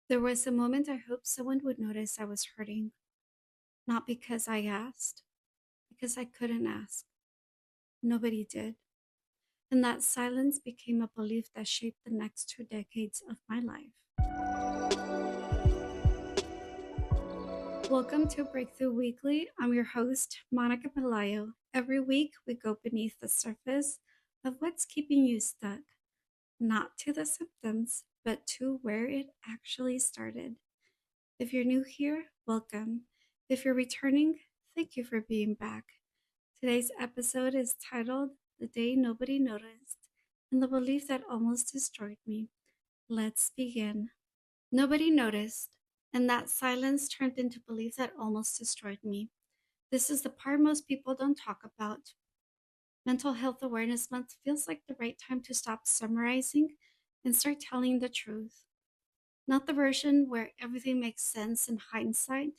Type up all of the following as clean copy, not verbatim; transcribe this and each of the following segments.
There was a moment I hoped someone would notice I was hurting, not because I asked, because I couldn't ask. Nobody did. And that silence became a belief that shaped the next 2 decades of my life. Welcome to Breakthrough Weekly. I'm your host, Monica Pelayo. Every week, we go beneath the surface of what's keeping you stuck, not to the symptoms, but to where it actually started. If you're new here, welcome. If you're returning, thank you for being back. Today's episode is titled The Day Nobody Noticed and the Belief That Almost Destroyed Me. Let's begin. Nobody noticed, and that silence turned into belief that almost destroyed me. This is the part most people don't talk about. Mental Health Awareness Month feels like the right time to stop summarizing and start telling the truth. Not the version where everything makes sense in hindsight,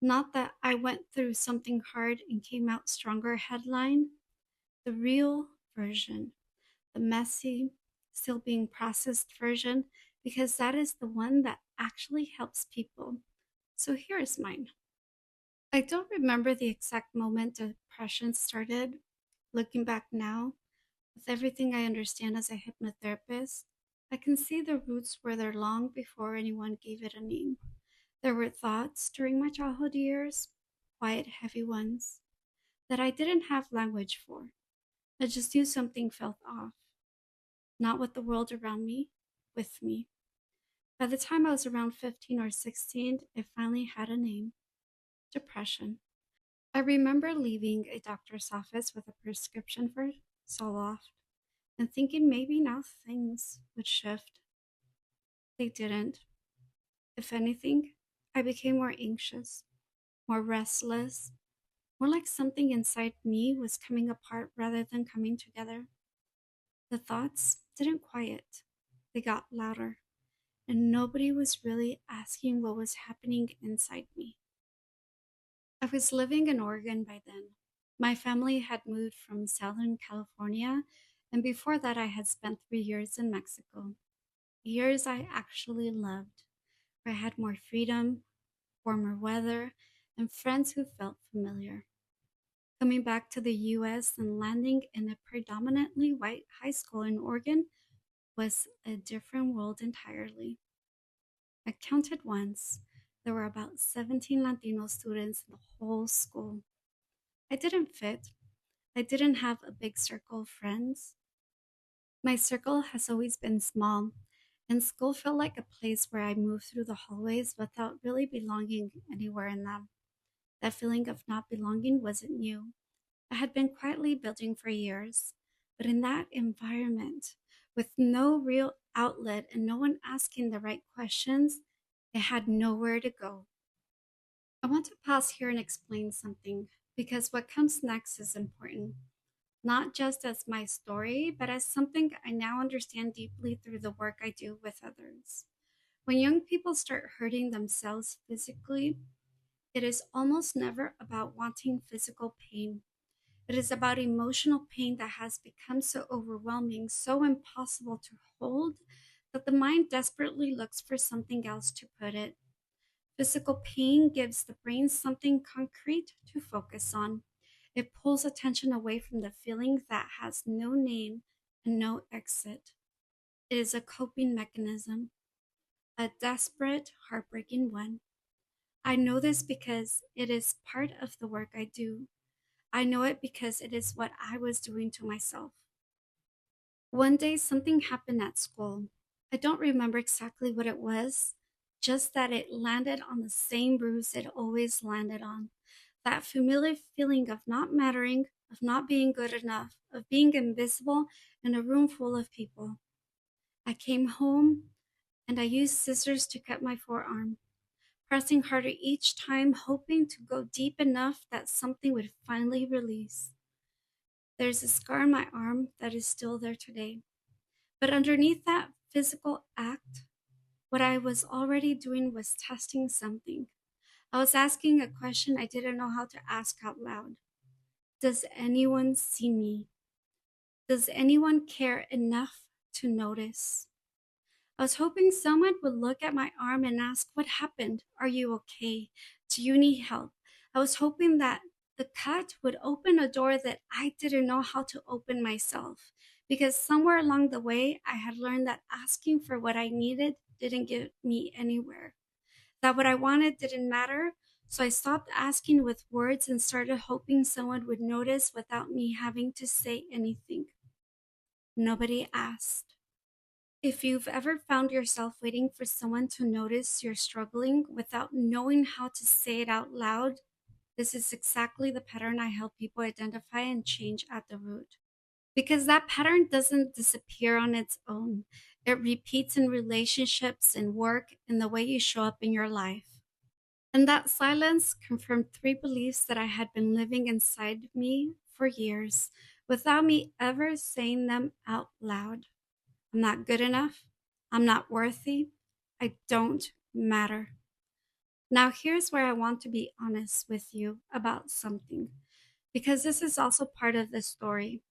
not that I went through something hard and came out stronger headline, the real version, the messy, still being processed version, because that is the one that actually helps people. So here is mine. I don't remember the exact moment depression started. Looking back now, with everything I understand as a hypnotherapist, I can see the roots were there long before anyone gave it a name. There were thoughts during my childhood years, quiet, heavy ones, that I didn't have language for. I just knew something felt off, not with the world around me, with me. By the time I was around 15 or 16, it finally had a name: depression. I remember leaving a doctor's office with a prescription for Zoloft and thinking maybe now things would shift. They didn't. If anything, I became more anxious, more restless, more like something inside me was coming apart rather than coming together. The thoughts didn't quiet, they got louder, and nobody was really asking what was happening inside me. I was living in Oregon by then. My family had moved from Southern California, and before that, I had spent 3 years in Mexico. Years I actually loved, where I had more freedom, warmer weather, and friends who felt familiar. Coming back to the US and landing in a predominantly white high school in Oregon was a different world entirely. I counted once. There were about 17 Latino students in the whole school. I didn't fit. I didn't have a big circle of friends. My circle has always been small, and school felt like a place where I moved through the hallways without really belonging anywhere in them. That feeling of not belonging wasn't new. I had been quietly building for years, but in that environment, with no real outlet and no one asking the right questions, I had nowhere to go. I want to pause here and explain something, because what comes next is important, not just as my story, but as something I now understand deeply through the work I do with others. When young people start hurting themselves physically, it is almost never about wanting physical pain. It is about emotional pain that has become so overwhelming, so impossible to hold, that the mind desperately looks for something else to put it. Physical pain gives the brain something concrete to focus on. It pulls attention away from the feeling that has no name and no exit. It is a coping mechanism, a desperate, heartbreaking one. I know this because it is part of the work I do. I know it because it is what I was doing to myself. One day, something happened at school. I don't remember exactly what it was, just that it landed on the same bruise it always landed on. That familiar feeling of not mattering, of not being good enough, of being invisible in a room full of people. I came home and I used scissors to cut my forearm, pressing harder each time, hoping to go deep enough that something would finally release. There's a scar on my arm that is still there today. But underneath that physical act, what I was already doing was testing something. I was asking a question I didn't know how to ask out loud. Does anyone see me? Does anyone care enough to notice? I was hoping someone would look at my arm and ask, "What happened? Are you okay? Do you need help?" I was hoping that the cut would open a door that I didn't know how to open myself. Because somewhere along the way, I had learned that asking for what I needed didn't get me anywhere, that what I wanted didn't matter. So I stopped asking with words and started hoping someone would notice without me having to say anything. Nobody asked. If you've ever found yourself waiting for someone to notice you're struggling without knowing how to say it out loud, this is exactly the pattern I help people identify and change at the root. Because that pattern doesn't disappear on its own. It repeats in relationships, in work, in the way you show up in your life. And that silence confirmed three beliefs that I had been living inside me for years without me ever saying them out loud. I'm not good enough. I'm not worthy. I don't matter. Now, here's where I want to be honest with you about something, because this is also part of the story.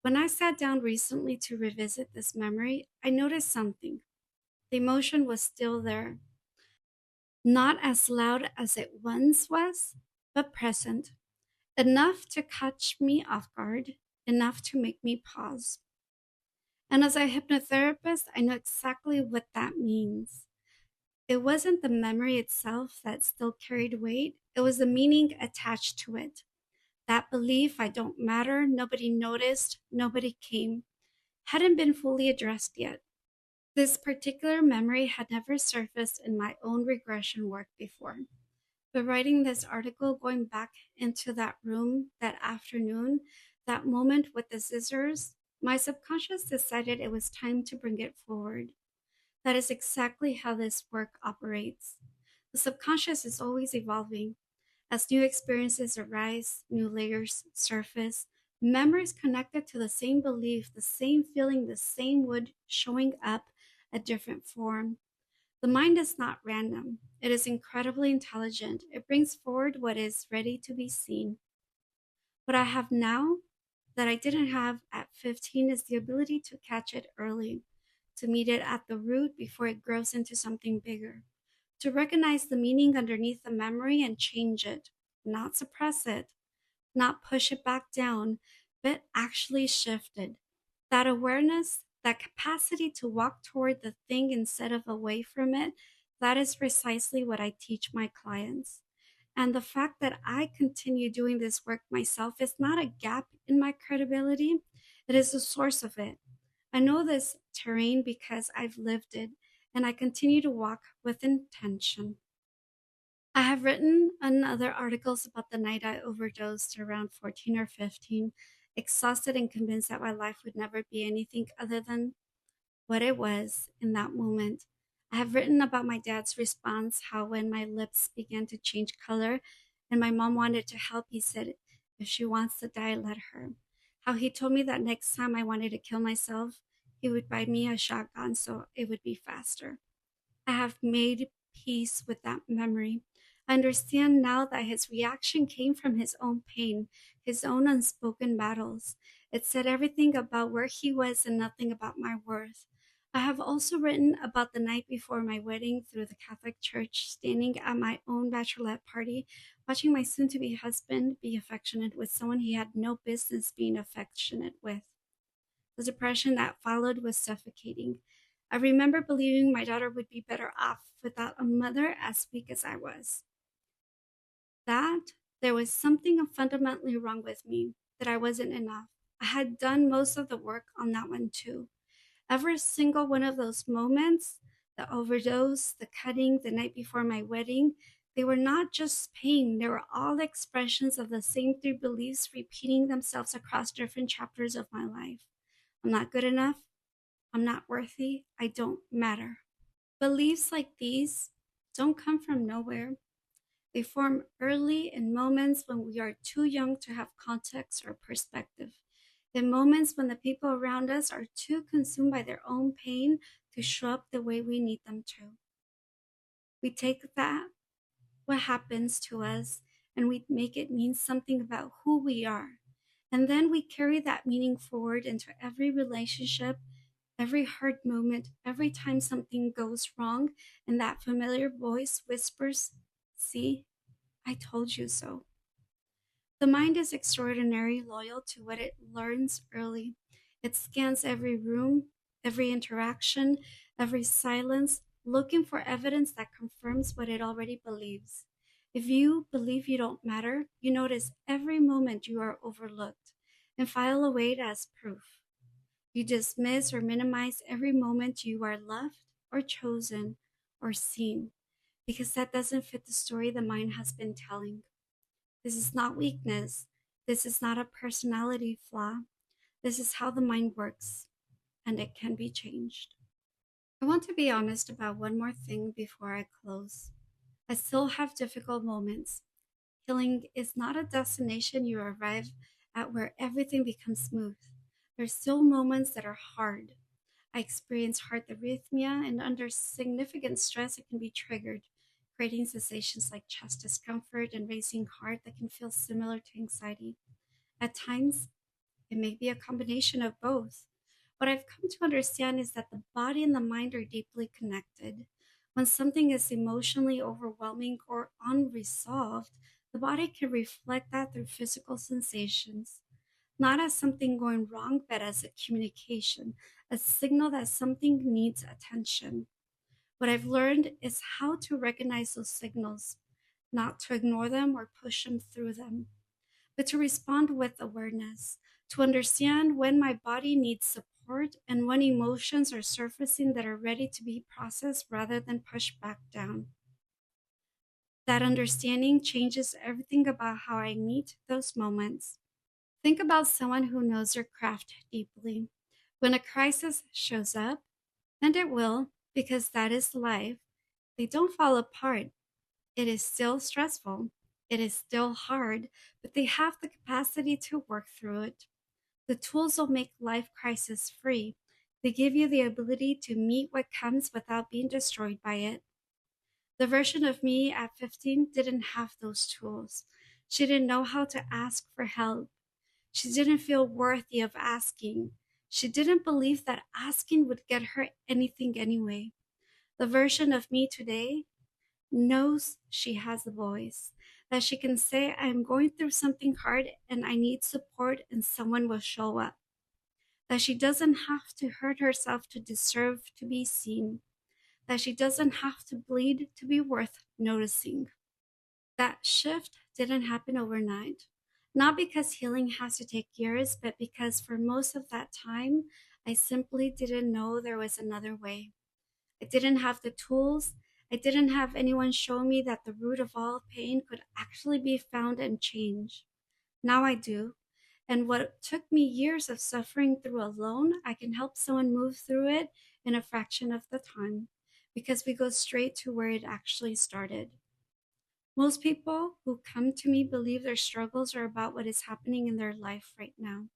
When I sat down recently to revisit this memory, I noticed something. The emotion was still there, not as loud as it once was, but present, enough to catch me off guard, enough to make me pause. And as a hypnotherapist, I know exactly what that means. It wasn't the memory itself that still carried weight, it was the meaning attached to it. That belief I don't matter, nobody noticed, nobody came, hadn't been fully addressed yet. This particular memory had never surfaced in my own regression work before. But writing this article, going back into that room that afternoon, that moment with the scissors, my subconscious decided it was time to bring it forward. That is exactly how this work operates. The subconscious is always evolving. As new experiences arise, new layers surface, memories connected to the same belief, the same feeling, the same wood showing up a different form. The mind is not random. It is incredibly intelligent. It brings forward what is ready to be seen. What I have now that I didn't have at 15 is the ability to catch it early, to meet it at the root before it grows into something bigger, to recognize the meaning underneath the memory and change it, not suppress it, not push it back down, but actually shift it. That awareness, that capacity to walk toward the thing instead of away from it, that is precisely what I teach my clients. And the fact that I continue doing this work myself is not a gap in my credibility, it is the source of it. I know this terrain because I've lived it, and I continue to walk with intention. I have written other articles about the night I overdosed around 14 or 15, exhausted and convinced that my life would never be anything other than what it was in that moment. I have written about my dad's response, how when my lips began to change color and my mom wanted to help, he said, "If she wants to die, let her." How he told me that next time I wanted to kill myself, he would buy me a shotgun so it would be faster. I have made peace with that memory. I understand now that his reaction came from his own pain, his own unspoken battles. It said everything about where he was and nothing about my worth. I have also written about the night before my wedding through the Catholic Church, standing at my own bachelorette party, watching my soon to be husband be affectionate with someone he had no business being affectionate with. The depression that followed was suffocating. I remember believing my daughter would be better off without a mother as weak as I was. That there was something fundamentally wrong with me, that I wasn't enough. I had done most of the work on that one too. Every single one of those moments, the overdose, the cutting, the night before my wedding, they were not just pain, they were all expressions of the same three beliefs repeating themselves across different chapters of my life. I'm not good enough. I'm not worthy. I don't matter. Beliefs like these don't come from nowhere. They form early in moments when we are too young to have context or perspective. In moments when the people around us are too consumed by their own pain to show up the way we need them to. We take that, what happens to us, and we make it mean something about who we are. And then we carry that meaning forward into every relationship, every hard moment, every time something goes wrong, and that familiar voice whispers, "See, I told you so." The mind is extraordinarily loyal to what it learns early. It scans every room, every interaction, every silence, looking for evidence that confirms what it already believes. If you believe you don't matter, you notice every moment you are overlooked and file away it as proof. You dismiss or minimize every moment you are loved or chosen or seen because that doesn't fit the story the mind has been telling. This is not weakness. This is not a personality flaw. This is how the mind works, and it can be changed. I want to be honest about one more thing before I close. I still have difficult moments. Healing is not a destination you arrive at where everything becomes smooth. There's still moments that are hard. I experience heart arrhythmia, and under significant stress, it can be triggered, creating sensations like chest discomfort and racing heart that can feel similar to anxiety. At times, it may be a combination of both. What I've come to understand is that the body and the mind are deeply connected. When something is emotionally overwhelming or unresolved, the body can reflect that through physical sensations, not as something going wrong, but as a communication, a signal that something needs attention. What I've learned is how to recognize those signals, not to ignore them or push them through them, but to respond with awareness, to understand when my body needs support and when emotions are surfacing that are ready to be processed rather than pushed back down. That understanding changes everything about how I meet those moments. Think about someone who knows their craft deeply. When a crisis shows up, and it will, because that is life, they don't fall apart. It is still stressful. It is still hard, but they have the capacity to work through it. The tools will make life crisis free. They give you the ability to meet what comes without being destroyed by it. The version of me at 15 didn't have those tools. She didn't know how to ask for help. She didn't feel worthy of asking. She didn't believe that asking would get her anything anyway. The version of me today knows she has a voice, that she can say, "I'm going through something hard and I need support," and someone will show up. That she doesn't have to hurt herself to deserve to be seen. That she doesn't have to bleed to be worth noticing. That shift didn't happen overnight. Not because healing has to take years, but because for most of that time, I simply didn't know there was another way. I didn't have the tools. I didn't have anyone show me that the root of all pain could actually be found and changed. Now I do. And what took me years of suffering through alone, I can help someone move through it in a fraction of the time because we go straight to where it actually started. Most people who come to me believe their struggles are about what is happening in their life right now.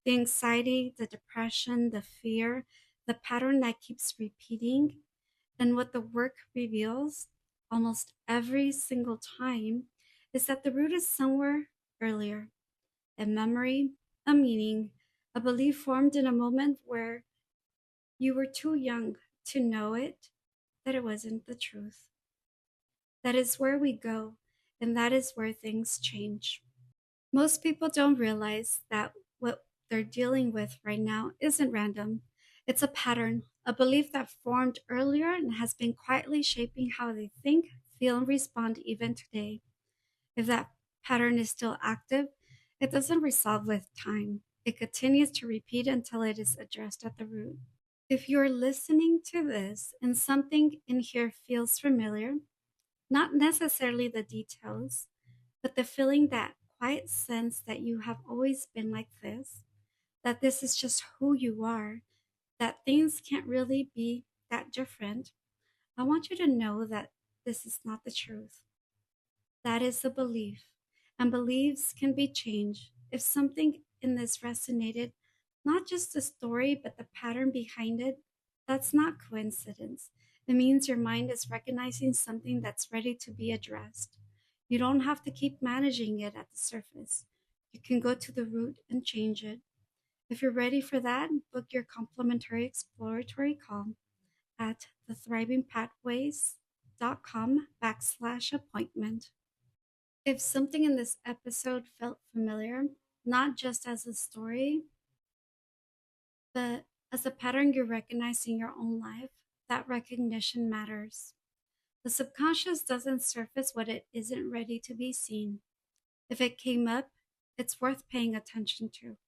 The anxiety, the depression, the fear, the pattern that keeps repeating. And what the work reveals almost every single time is that the root is somewhere earlier, a memory, a meaning, a belief formed in a moment where you were too young to know it, that it wasn't the truth. That is where we go, and that is where things change. Most people don't realize that what they're dealing with right now isn't random. It's a pattern, a belief that formed earlier and has been quietly shaping how they think, feel, and respond even today. If that pattern is still active, it doesn't resolve with time. It continues to repeat until it is addressed at the root. If you're listening to this and something in here feels familiar, not necessarily the details, but the feeling, that quiet sense that you have always been like this, that this is just who you are, that things can't really be that different, I want you to know that this is not the truth. That is a belief, and beliefs can be changed. If something in this resonated, not just the story, but the pattern behind it, that's not coincidence. It means your mind is recognizing something that's ready to be addressed. You don't have to keep managing it at the surface. You can go to the root and change it. If you're ready for that, book your complimentary exploratory call at thethrivingpathways.com/appointment. If something in this episode felt familiar, not just as a story, but as a pattern you recognize in your own life, that recognition matters. The subconscious doesn't surface what it isn't ready to be seen. If it came up, it's worth paying attention to.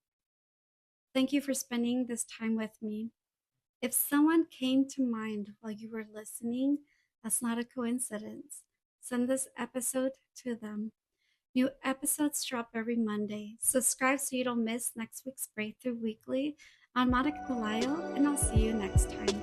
Thank you for spending this time with me. If someone came to mind while you were listening, that's not a coincidence. Send this episode to them. New episodes drop every Monday. Subscribe so you don't miss next week's Breakthrough Weekly. I'm Monica Pelayo, and I'll see you next time.